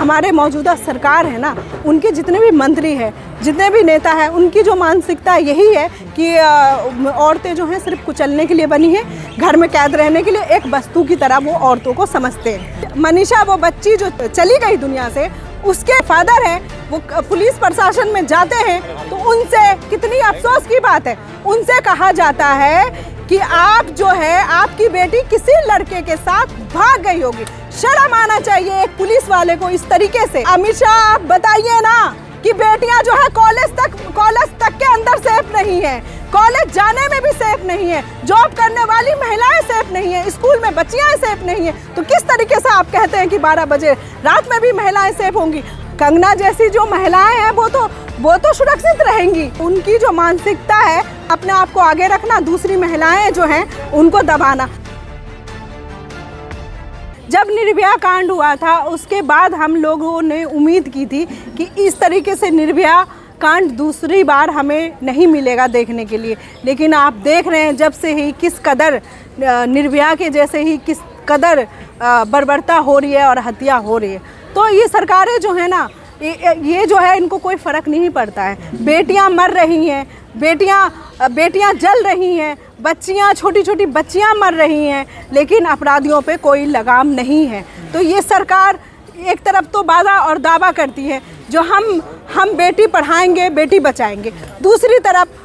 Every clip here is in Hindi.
हमारे मौजूदा सरकार है ना, उनके जितने भी मंत्री हैं, जितने भी नेता हैं, उनकी जो मानसिकता यही है कि औरतें जो हैं सिर्फ कुचलने के लिए बनी हैं, घर में कैद रहने के लिए, एक वस्तु की तरह वो औरतों को समझते हैं। मनीषा वो बच्ची जो चली गई दुनिया से, उसके फादर हैं, वो पुलिस प्रशासन में जाते हैं, तो उनसे कितनी अफसोस की बात है, उनसे कहा जाता है कि आप जो है, आपकी बेटी किसी लड़के के साथ भाग गई होगी। शर्म आना चाहिए एक पुलिस वाले को इस तरीके से। अमित शाह, आप बताइए ना कि बेटियां जो है कॉलेज तक के अंदर सेफ नहीं है, कॉलेज जाने में भी सेफ नहीं है, जॉब करने वाली महिलाएं सेफ नहीं है, स्कूल में बच्चियां सेफ नहीं है, तो किस तरीके से आप कहते हैं कि 12 बजे रात में भी महिलाएं सेफ होंगी? कंगना जैसी जो महिलाएं हैं वो तो सुरक्षित रहेंगी। उनकी जो मानसिकता है, अपने आप को आगे रखना, दूसरी महिलाएं जो हैं उनको दबाना। जब निर्भया कांड हुआ था, उसके बाद हम लोगों ने उम्मीद की थी कि इस तरीके से निर्भया कांड दूसरी बार हमें नहीं मिलेगा देखने के लिए, लेकिन आप देख रहे हैं जब से ही किस कदर निर्भया के जैसे ही किस कदर बर्बरता हो रही है और हत्या हो रही है। तो ये सरकारें जो है ना, ये जो है, इनको कोई फ़र्क नहीं पड़ता है। बेटियां मर रही हैं, बेटियां जल रही हैं, बच्चियां, छोटी छोटी बच्चियां मर रही हैं, लेकिन अपराधियों पे कोई लगाम नहीं है। तो ये सरकार एक तरफ तो वादा और दावा करती है जो हम बेटी पढ़ाएंगे, बेटी बचाएंगे, दूसरी तरफ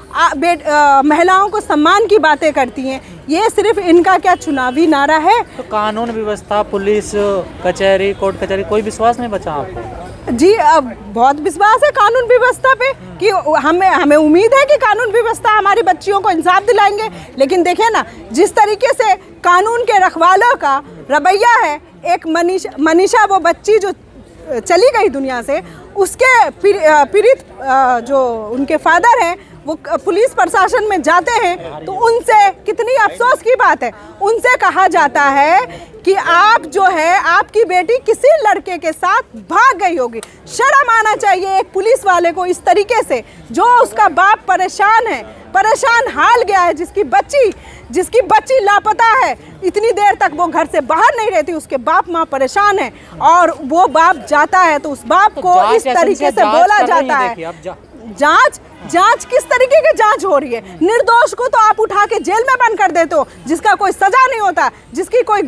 महिलाओं को सम्मान की बातें करती हैं। ये सिर्फ इनका क्या चुनावी नारा है? तो कानून व्यवस्था, पुलिस कचहरी, कोर्ट कचहरी, कोई विश्वास नहीं बचा आपको? जी, अब बहुत विश्वास है कानून व्यवस्था पे कि हमें उम्मीद है कि कानून व्यवस्था हमारी बच्चियों को इंसाफ दिलाएंगे। लेकिन देखिए ना, जिस तरीके से कानून के रखवालों का रवैया है, एक मनीषा वो बच्ची जो चली गई दुनिया से, उसके पीड़ित जो उनके फादर हैं, वो पुलिस प्रशासन में जाते हैं, तो उनसे कितनी अफसोस की बात है, उनसे कहा जाता है कि आप जो है, आपकी बेटी किसी लड़के के साथ भाग गई होगी। शर्म आना चाहिए एक पुलिस वाले को इस तरीके से, जो उसका बाप परेशान है, परेशान हाल गया है, जिसकी बच्ची लापता है, इतनी देर तक वो घर से बाहर नहीं रहती, उसके बाप माँ परेशान है, और वो बाप जाता है तो उस बाप को इस तरीके से बोला जाता है। जांच किस तरीके की जांच हो रही है? निर्दोष को तो आप उठा के जेल में बंद कर देते हो, जिसका कोई सजा नहीं होता, जिसकी कोई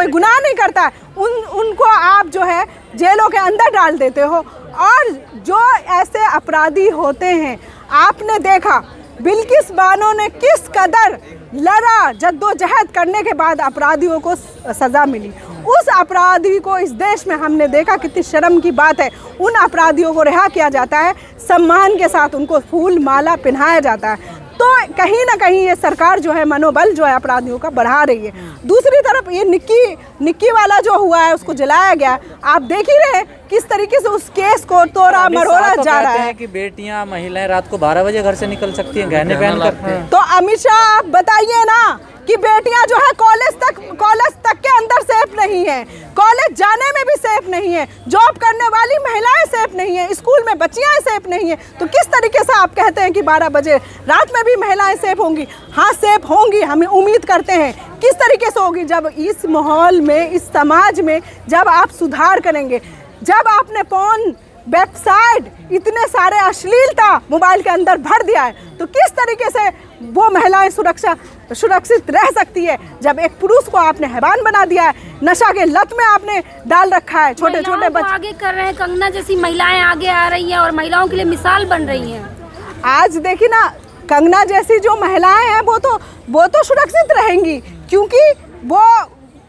गुनाह नहीं करता, उनको आप जो है जेलों के अंदर डाल देते हो। और जो ऐसे अपराधी होते हैं, आपने देखा बिल्किस बानो ने किस कदर लड़ा, जद्दोजहद करने के बाद अपराधियों को सजा मिली। उस अपराधी को इस देश में हमने देखा, कितनी शर्म की बात है, उन अपराधियों को रिहा किया जाता है, सम्मान के साथ उनको फूल माला पहनाया जाता है। तो कहीं ना कहीं ये सरकार जो है मनोबल जो है अपराधियों का बढ़ा रही है। दूसरी तरफ ये निक्की वाला जो हुआ है, उसको जलाया गया, आप देख ही रहे किस तरीके से उस केस को तोड़ा मरोड़ा जा रहा है। कि बेटियां, महिलाएं रात को 12 बजे घर से निकल सकती हैं, गहने पहन करते हैं। तो अमित शाह, आप बताइए ना कि बेटियां जो है कॉलेज तक के अंदर सेफ नहीं है, कॉलेज जाने में भी सेफ नहीं है, जॉब करने वाली महिलाएं सेफ नहीं है, स्कूल में बच्चियां सेफ नहीं है, तो किस तरीके से आप कहते हैं कि 12 बजे रात में भी महिलाएं सेफ होंगी? हाँ, सेफ होंगी, हमें उम्मीद करते हैं। किस तरीके से होगी? जब इस माहौल में, इस समाज में जब आप सुधार करेंगे, जब आपने फोन, वेबसाइट, इतने सारे अश्लीलता मोबाइल के अंदर भर दिया है, तो किस तरीके से वो महिलाएं सुरक्षित रह सकती है? जब एक पुरुष को आपने हैवान बना दिया है, नशा के लत में आपने डाल रखा है, छोटे छोटे बच्चे आगे कर रहे हैं। कंगना जैसी महिलाएं आगे आ रही हैं और महिलाओं के लिए मिसाल बन रही हैं। आज देखिए ना, कंगना जैसी जो महिलाएं हैं वो तो सुरक्षित रहेंगी, क्योंकि वो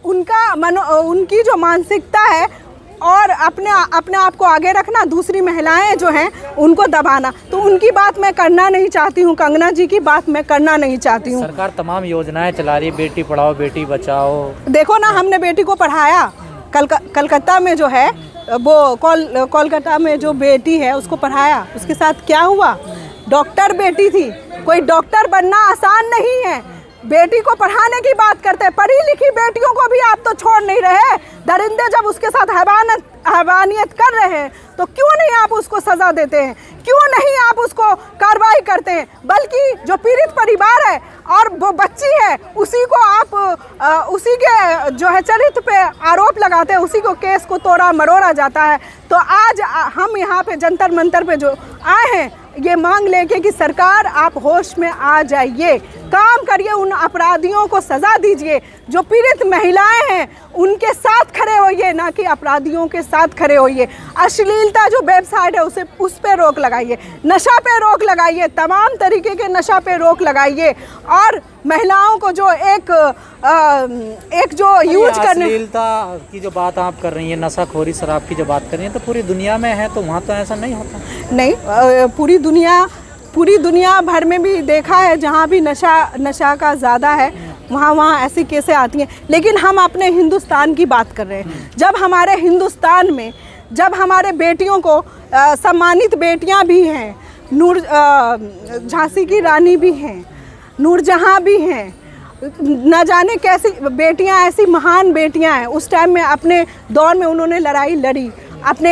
उनकी जो मानसिकता है, और अपने आप को आगे रखना, दूसरी महिलाएं जो हैं उनको दबाना, तो उनकी बात मैं करना नहीं चाहती हूँ, कंगना जी की बात मैं करना नहीं चाहती हूँ। सरकार तमाम योजनाएं चला रही है, बेटी पढ़ाओ बेटी बचाओ। देखो ना, हमने बेटी को पढ़ाया, कलकत्ता में जो है वो कोलकाता में जो बेटी है उसको पढ़ाया, उसके साथ क्या हुआ? डॉक्टर बेटी थी। कोई डॉक्टर बनना आसान नहीं है, बेटी को पढ़ाने की बात करते हैं, पढ़ी लिखी बेटियों को भी आप तो छोड़ नहीं रहे। दरिंदे जब उसके साथ हैवानियत कर रहे हैं तो क्यों नहीं आप उसको सज़ा देते हैं, क्यों नहीं आप उसको कार्रवाई करते हैं, बल्कि जो पीड़ित परिवार है और वो बच्ची है उसी को आप उसी के जो है चरित्र पे आरोप लगाते हैं, उसी को केस को तोड़ा मरोड़ा जाता है। तो आज हम यहाँ पे जंतर मंतर पे जो आए हैं ये मांग लेके कि सरकार आप होश में आ जाइए, काम करिए, उन अपराधियों को सज़ा दीजिए, जो पीड़ित महिलाएं हैं उनके साथ खड़े होइए, ना कि अपराधियों के साथ खड़े होइए। अश्लीलता जो वेबसाइट है उस पे रोक लगाइए, नशा पे रोक लगाइए, तमाम तरीके के नशा पे रोक लगाइए और महिलाओं को जो एक जो यूज करने, अश्लीलता की जो बात आप कर रही हैं, नशाखोरी शराब की जो बात कर रही हैं, तो पूरी दुनिया में है, तो वहाँ तो ऐसा नहीं होता। नहीं, पूरी दुनिया भर में भी देखा है, जहाँ भी नशा का ज़्यादा है वहाँ ऐसी केसें आती हैं। लेकिन हम अपने हिंदुस्तान की बात कर रहे हैं। जब हमारे हिंदुस्तान में जब हमारे बेटियों को सम्मानित बेटियाँ भी हैं, झांसी की रानी भी हैं, नूरजहाँ भी हैं, न जाने कैसी बेटियां, ऐसी महान बेटियां हैं। उस टाइम में अपने दौर में उन्होंने लड़ाई लड़ी अपने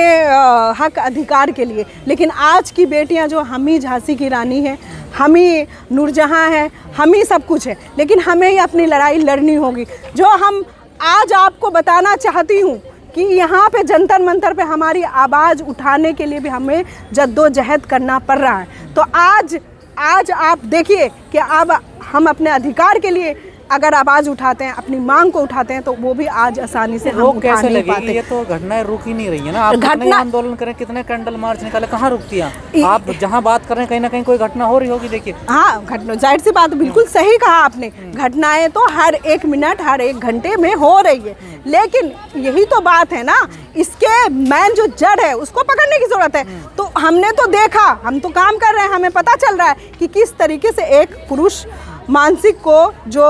हक अधिकार के लिए। लेकिन आज की बेटियां जो हम ही झांसी की रानी है, हम ही नूरजहाँ है, हम ही सब कुछ है, लेकिन हमें ही अपनी लड़ाई लड़नी होगी। जो हम आज आपको बताना चाहती हूँ कि यहाँ पे जंतर मंतर पे हमारी आवाज़ उठाने के लिए भी हमें जद्दोजहद करना पड़ रहा है। तो आज आप देखिए कि अब हम अपने अधिकार के लिए अगर आवाज़ उठाते हैं, अपनी मांग को उठाते हैं, तो वो भी आज आसानी से हम उठा नहीं पाते। ये तो घटनाएं रुक ही नहीं रही है ना। आप कितने आंदोलन करें, कितने कैंडल मार्च निकाले, कहाँ रुकती हैं? आप जहाँ बात कर रहे हैं कहीं ना कहीं कोई घटना हो रही होगी। देखिए, हाँ, घटना जाहिर सी बात, बिल्कुल सही कहा आपने। घटनाएं तो हर एक मिनट, हर एक घंटे में हो रही है, लेकिन यही तो बात है ना, इसके मैन जो जड़ है उसको पकड़ने की जरूरत है। तो हमने तो देखा, हम तो काम कर रहे हैं, हमें पता चल रहा है कि किस तरीके से एक पुरुष मानसिक को जो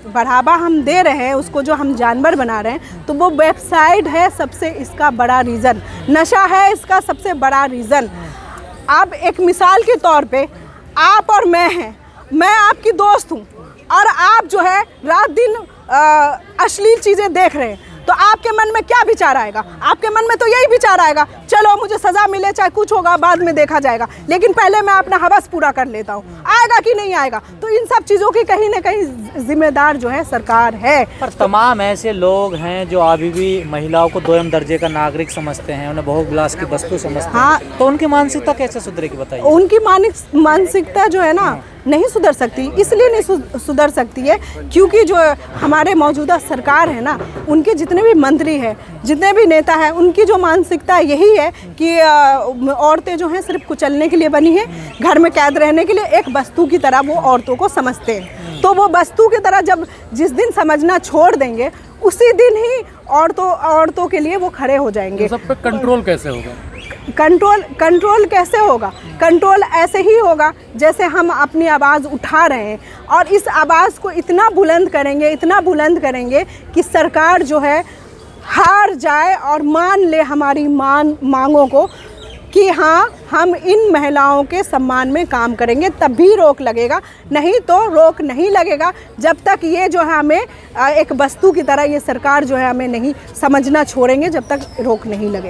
बढ़ावा हम दे रहे हैं, उसको जो हम जानवर बना रहे हैं, तो वो वेबसाइट है सबसे इसका बड़ा रीज़न, नशा है इसका सबसे बड़ा रीज़न। अब एक मिसाल के तौर पे आप और मैं हैं, मैं आपकी दोस्त हूँ और आप जो है रात दिन अश्लील चीज़ें देख रहे हैं, तो आपके मन में क्या विचार आएगा? आपके मन में तो यही विचार आएगा, चलो मुझे सज़ा मिले, चाहे कुछ होगा बाद में देखा जाएगा, लेकिन पहले मैं अपना हवस पूरा कर लेता हूँ। आएगा कि नहीं आएगा? तो इन सब चीज़ों की कहीं ना कहीं जिम्मेदार जो है सरकार है। पर तमाम ऐसे लोग हैं जो अभी भी महिलाओं को दोयम दर्जे का नागरिक समझते हैं, उन्हें बहुविलास की वस्तु समझते हैं। तो उनकी मानसिकता कैसे सुधरेगी बताइए? उनकी मानसिकता जो है ना नहीं सुधर सकती, इसलिए नहीं सुधर सकती है क्योंकि जो हमारे मौजूदा सरकार है ना, उनके जितने भी मंत्री हैं, जितने भी नेता हैं, उनकी जो मानसिकता यही है कि औरतें जो हैं सिर्फ कुचलने के लिए बनी हैं, घर में कैद रहने के लिए, एक वस्तु की तरह वो औरतों को समझते हैं। तो वो वस्तु की तरह जिस दिन समझना छोड़ देंगे, उसी दिन ही औरतों के लिए वो खड़े हो जाएंगे। तो सब पे कंट्रोल कैसे होगा? कंट्रोल कैसे होगा? कंट्रोल ऐसे ही होगा जैसे हम अपनी आवाज़ उठा रहे हैं, और इस आवाज़ को इतना बुलंद करेंगे कि सरकार जो है हार जाए और मान ले हमारी मांगों को कि हाँ, हम इन महिलाओं के सम्मान में काम करेंगे, तब भी रोक लगेगा। नहीं तो रोक नहीं लगेगा जब तक ये जो है हमें एक वस्तु की तरह ये सरकार जो है हमें नहीं समझना छोड़ेंगे, जब तक रोक नहीं लगेगा।